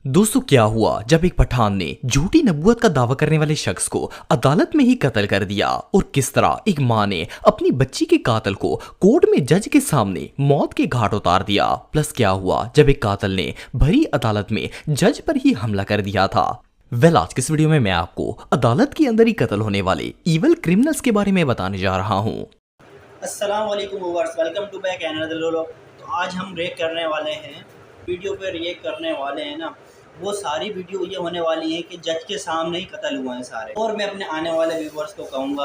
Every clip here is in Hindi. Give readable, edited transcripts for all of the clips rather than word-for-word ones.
दोस्तों, क्या हुआ जब एक पठान ने झूठी नबूवत का दावा करने वाले शख्स को अदालत में ही कत्ल कर दिया और किस तरह एक मां ने अपनी बच्ची के कातिल को कोर्ट में जज के सामने मौत के घाट उतार दिया। प्लस क्या हुआ जब एक कातिल ने भरी अदालत में जज पर ही हमला कर दिया था। आज के इस वीडियो में मैं आपको अदालत के अंदर ही कत्ल होने वाले इवल क्रिमिनल्स के बारे में बताने जा रहा हूँ। अस्सलाम वालेकुम viewers, welcome to back another vlog. तो आज हम रिएक्ट करने वाले हैं, वीडियो पे रिएक्ट करने वाले हैं ना। वो सारी वीडियो ये होने वाली है कि जज के सामने ही कत्ल हुए हैं सारे। और मैं अपने आने वाले व्यूअर्स को कहूँगा,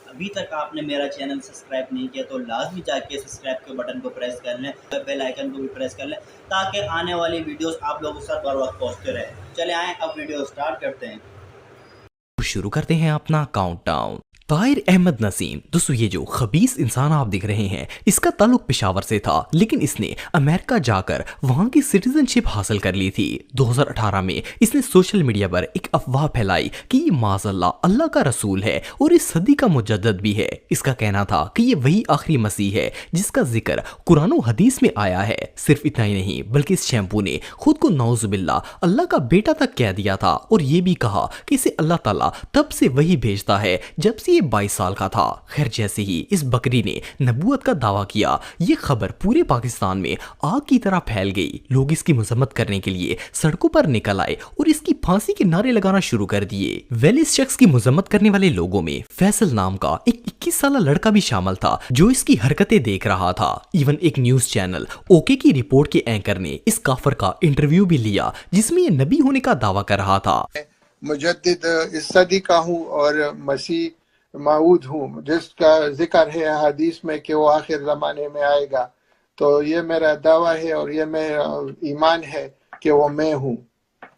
अभी तक आपने मेरा चैनल सब्सक्राइब नहीं किया तो लाजमी जाके सब्सक्राइब के बटन को प्रेस कर लें, बेल आइकन को भी प्रेस कर लें ताकि आने वाली वीडियोस आप लोगों के साथ बर वक्त पहुँचते रहे। चले आएँ अब वीडियो स्टार्ट करते हैं। शुरू करते हैं अपना काउंटडाउन। ताहिर अहमद नसीम। दोस्तों, ये जो खबीस इंसान आप दिख रहे हैं, इसका ताल्लुक पेशावर से था, लेकिन इसने अमेरिका जाकर वहां की सिटीजनशिप हासिल कर ली थी। 2018 में इसने सोशल मीडिया पर एक अफवाह फैलाई कि ये माज़अल्लाह अल्लाह का रसूल है और इस सदी का मुजद्दद भी है। इसका कहना था कि ये वही आखिरी मसीह है जिसका जिक्र कुरान और हदीस में आया है। सिर्फ इतना ही नहीं, बल्कि इस शैम्पू ने खुद को नौजुबिल्लाह अल्लाह का बेटा तक कह दिया था और ये भी कहा कि इसे अल्लाह ताला तब से वही भेजता है जब से ये 22 साल का था। खैर, जैसे ही इस बकरी ने नबूवत का दावा किया, ये खबर पूरे पाकिस्तान में आग की तरह फैल गई। लोग इसकी मजम्मत करने के लिए सड़कों पर निकल आए और इसकी फांसी के नारे लगाना शुरू कर दिए। इस शख्स की मजम्मत करने वाले लोगों में फैसल नाम का एक 21 साल लड़का भी शामिल था जो इसकी हरकतें देख रहा था। इवन एक न्यूज चैनल ओके की रिपोर्ट के एंकर ने इस काफर का इंटरव्यू भी लिया जिसमें ये नबी होने का दावा कर रहा था। मुजद्दिद इस सदी का हूँ और मसीह माऊद हूँ, जिसका जिक्र है हदीस में कि वो आखिर जमाने में आएगा। तो ये मेरा दावा है और ये मेरा ईमान है कि वो मैं हूँ।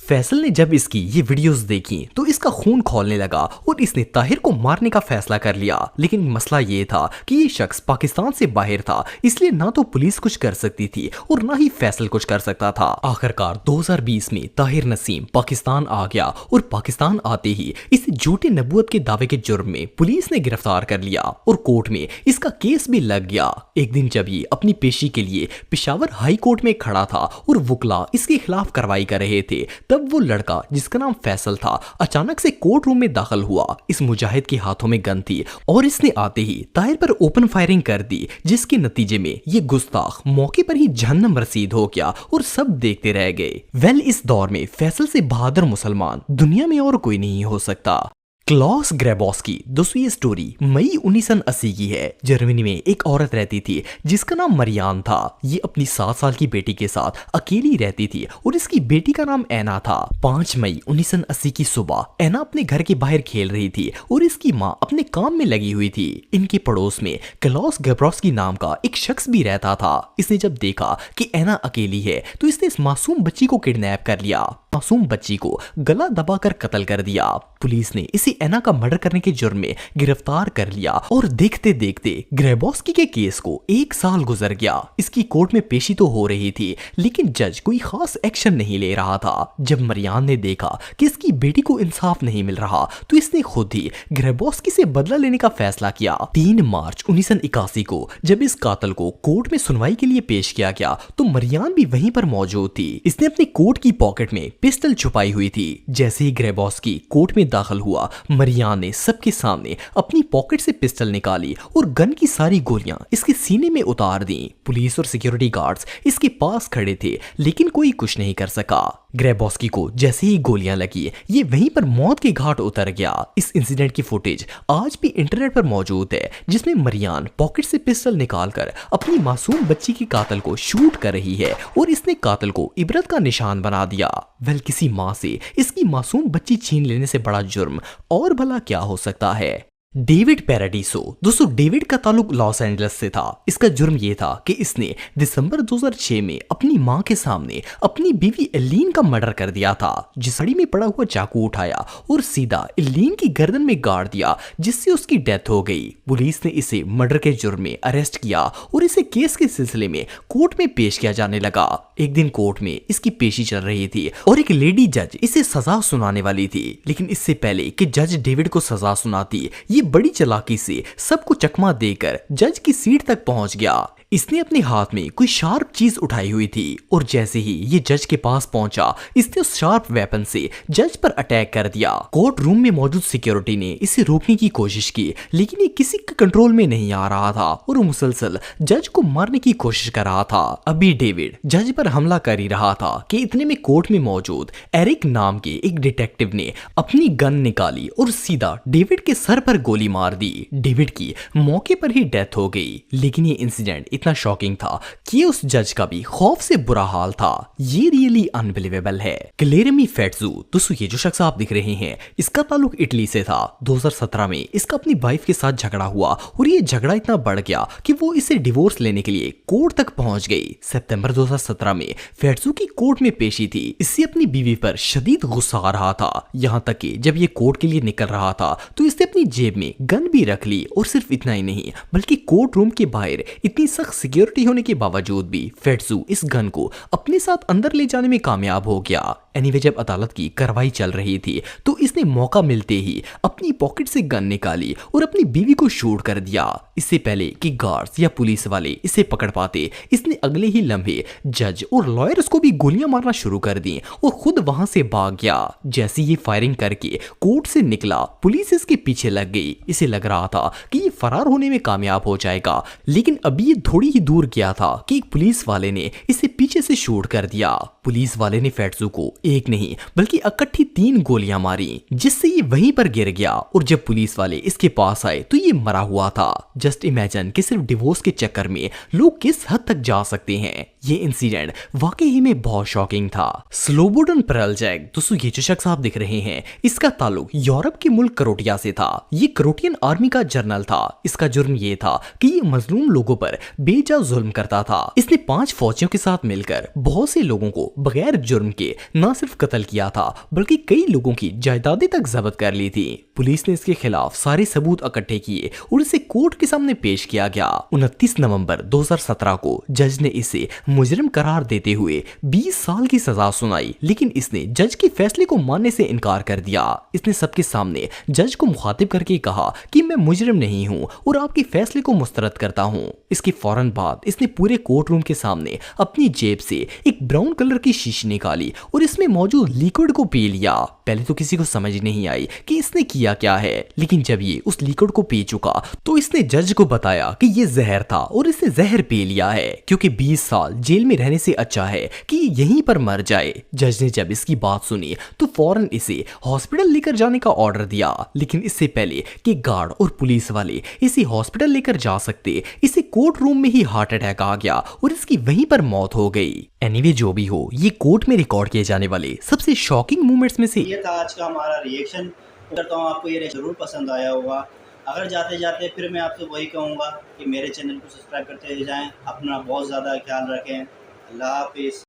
फैसल ने जब इसकी ये वीडियोस देखी तो इसका खून खौलने लगा और इसने ताहिर को मारने का फैसला कर लिया। लेकिन मसला ये था कि ये शख्स पाकिस्तान से बाहर था, इसलिए ना तो पुलिस कुछ कर सकती थी और ना ही फैसल कुछ कर सकता था। आखिरकार 2020 में ताहिर नसीम पाकिस्तान आ गया और पाकिस्तान आते ही इसे झूठे नबूवत के दावे के जुर्म में पुलिस ने गिरफ्तार कर लिया और कोर्ट में इसका केस भी लग गया। एक दिन जब ये अपनी पेशी के लिए पेशावर हाई कोर्ट में खड़ा था और वुकला इसके खिलाफ कार्रवाई कर रहे थे, तब वो लड़का जिसका नाम फैसल था अचानक से कोर्ट रूम में दाखिल हुआ। इस मुजाहिद के हाथों में गन थी और इसने आते ही ताहिर पर ओपन फायरिंग कर दी, जिसके नतीजे में ये गुस्ताख मौके पर ही जहन्नम रसीद हो गया और सब देखते रह गए। इस दौर में फैसल से बहादुर मुसलमान दुनिया में और कोई नहीं हो सकता। क्लॉस ग्रेबोस्की। दोस्तों, ये स्टोरी मई 1980 की है। जर्मनी में एक औरत रहती थी जिसका नाम मरियान था। ये अपनी 7 साल की बेटी के साथ अकेली रहती थी और इसकी बेटी का नाम ऐना था। 5 मई 1980 की सुबह ऐना अपने घर के बाहर खेल रही थी और इसकी माँ अपने काम में लगी हुई थी। इनके पड़ोस में क्लॉस ग्रेबोस्की नाम का एक शख्स भी रहता था। इसने जब देखा कि ऐना अकेली है तो इसने इस मासूम बच्ची को किडनैप कर लिया। मासूम बच्ची को गला दबाकर कत्ल कर दिया। पुलिस ने इसे ऐना का मर्डर करने के जुर्म में गिरफ्तार कर लिया और देखते देखते ग्रेबोस्की के केस को 1 साल गुजर गया। इसकी कोर्ट में पेशी तो हो रही थी, लेकिन जज कोई खास एक्शन नहीं ले रहा था। जब मरियान ने देखा कि इसकी बेटी को इंसाफ नहीं मिल रहा तो इसने खुद ही ग्रेबोस्की से बदला लेने का फैसला किया। 3 मार्च 1981 को जब इस कातिल को कोर्ट में सुनवाई के लिए पेश किया गया तो मरियान भी वहीं पर मौजूद थी। इसने अपनी कोट की पॉकेट में पिस्टल छुपाई हुई थी। जैसे ही ग्रेबोस्की कोर्ट में दाखिल हुआ, मरियान ने सबके सामने अपनी पॉकेट से पिस्टल निकाली और गन की सारी गोलियां इसके सीने में उतार दी। पुलिस और सिक्योरिटी गार्ड्स इसके पास खड़े थे, लेकिन कोई कुछ नहीं कर सका। ग्रेबोस्की को जैसे ही गोलियां लगी, ये वहीं पर मौत के घाट उतर गया। इस इंसिडेंट की फुटेज आज भी इंटरनेट पर मौजूद है, जिसमें मरियान पॉकेट से पिस्टल निकालकर अपनी मासूम बच्ची के कातिल को शूट कर रही है और इसने कातिल को इबरत का निशान बना दिया। किसी माँ से इसकी मासूम बच्ची छीन लेने से बड़ा जुर्म और भला क्या हो सकता है। David Paradiso. दोस्तों, डेविड का ताल्लुक लॉस एंजल्स से था। इसका जुर्म यह था कि इसने दिसंबर 2006 में अपनी मां के सामने अपनी बीवी एलीन का मर्डर कर दिया था। जिस साड़ी में पड़ा हुआ चाकू उठाया और सीधा एलीन की गर्दन में गाड़ दिया, जिससे उसकी डेथ हो गई। पुलिस ने इसे मर्डर के जुर्म में अरेस्ट किया और इसे केस के सिलसिले में कोर्ट में पेश किया जाने लगा। एक दिन कोर्ट में इसकी पेशी चल रही थी और एक लेडी जज इसे सजा सुनाने वाली थी, लेकिन इससे पहले कि जज डेविड को सजा सुनाती, ये बड़ी चालाकी से सबको चकमा देकर जज की सीट तक पहुंच गया। इसने अपने हाथ में कोई शार्प चीज उठाई हुई थी और जैसे ही ये जज के पास पहुंचा, इसने उस शार्प वेपन से जज पर अटैक कर दिया। कोर्ट रूम में मौजूद सिक्योरिटी ने इसे रोकने की कोशिश की, लेकिन ये किसी के कंट्रोल में नहीं आ रहा था और वो मुसलसल जज को मारने की कोशिश कर रहा था। अभी डेविड जज पर हमला कर ही रहा था कि इतने में कोर्ट में मौजूद एरिक नाम के एक डिटेक्टिव ने अपनी गन निकाली और सीधा डेविड के सर पर गोली मार दी। डेविड की मौके पर ही डेथ हो गई। लेकिन ये इंसिडेंट इतना शॉकिंग था कि उस जज का भी खौफ से बुरा हाल था। ये रियली अनबिलीवेबल है। क्लेरेमी फेट्जू, दोस्तों ये जो शख्स आप दिख रहे हैं, इसका ताल्लुक इटली से था। 2017 में इसका अपनी वाइफ के साथ झगड़ा हुआ और ये झगड़ा इतना बढ़ गया कि वो इसे डिवोर्स लेने के लिए कोर्ट तक पहुंच गई। सितंबर 2017 में फेट्जू की कोर्ट में पेशी थी। इससे अपनी बीवी पर शदीद गुस्सा आ रहा था, यहाँ तक कि जब ये कोर्ट के लिए निकल रहा था तो इसने अपनी जेब में गन भी रख ली। और सिर्फ इतना ही नहीं, बल्कि कोर्ट रूम के बाहर इतनी सख्त सिक्योरिटी होने के बावजूद भी फेट्जू इस गन को अपने साथ अंदर ले जाने में कामयाब हो गया। एनीवे, जब अदालत की कार्रवाई चल रही थी तो इसने मौका मिलते ही अपनी पॉकेट से गन निकाली और अपनी बीवी को शूट कर दिया। इससे पहले कि गार्ड्स या पुलिस वाले इसे पकड़ पाते, इसने अगले ही लम्हे जज और लॉयर्स को भी गोलियां मारना शुरू कर दी और खुद वहां से भाग गया। जैसे ये फायरिंग करके कोर्ट से निकला, पुलिस इसके पीछे लग गई। इसे लग रहा था कि ये फरार होने में कामयाब हो जाएगा, लेकिन अभी ये थोड़ी ही दूर गया था कि एक पुलिस वाले ने इसे पीछे से शूट कर दिया। पुलिस वाले ने फेट्जू को एक नहीं बल्कि इकट्ठी 3 गोलियां मारी, जिससे ये वहीं पर गिर गया। और जब पुलिस वाले इसके पास आए तो ये मरा हुआ था। जस्ट इमेजिन कि सिर्फ डिवोर्स के चक्कर में लोग किस हद तक जा सकते हैं। ये इंसिडेंट वाकई में बहुत शॉकिंग था। स्लोबोडन प्रेलजैक, दोस्तों ये जो शख्स आप दिख रहे हैं, इसका ताल्लुक यूरोप के मुल्क क्रोटिया से था। ये क्रोटियन आर्मी का जनरल था। इसका जुर्म ये था कि ये मजलूम लोगों पर बेजा जुल्म करता था। इसने 5 फौजियों के साथ मिलकर बहुत से लोगों को बगैर जुर्म के न सिर्फ कत्ल किया था, बल्कि कई लोगों की जायदादें तक जब्त कर ली थी। पुलिस ने इसके खिलाफ सारे सबूत इकट्ठे किए और इसे कोर्ट के सामने पेश किया गया। 29 नवंबर 2017 को जज ने इसे मुजरिम करार देते हुए 20 साल की सजा सुनाई, लेकिन इसने जज के फैसले को मानने से इनकार कर दिया। इसने सबके सामने जज को मुखातिब करके कहा कि मैं मुजरिम नहीं हूं और आपके फैसले को मुस्तरद करता हूं। इसके फौरन बाद इसने पूरे कोर्ट रूम के सामने अपनी जेब से एक ब्राउन कलर की शीशी निकाली और इसमें मौजूद लिक्विड को पी लिया। पहले तो किसी को समझ नहीं आई कि इसने किया क्या है, लेकिन जब ये उस लिक्विड को पी चुका तो इसने जज को बताया कि ये जहर था और इसने जहर पी लिया है, क्योंकि 20 साल जेल में रहने से अच्छा है कि यहीं पर मर जाए। जज ने जब इसकी बात सुनी तो फौरन इसे हॉस्पिटल लेकर जाने का ऑर्डर दिया, लेकिन इससे पहले कि गार्ड और पुलिस वाले इसे हॉस्पिटल लेकर जा सकते, इसे कोर्ट रूम में ही हार्ट अटैक आ गया और इसकी वहीं पर मौत हो गई। एनीवे, जो भी हो, ये कोर्ट में रिकॉर्ड किए जाने वाले सबसे शॉकिंग मोमेंट्स में से ये था आज का हमारा रिएक्शन। करता हूँ आपको ये जरूर पसंद आया होगा। अगर जाते जाते फिर मैं आपसे वही कहूँगा कि मेरे चैनल को सब्सक्राइब करते जाएं। अपना बहुत ज़्यादा ख्याल रखें। अल्लाह हाफिज़।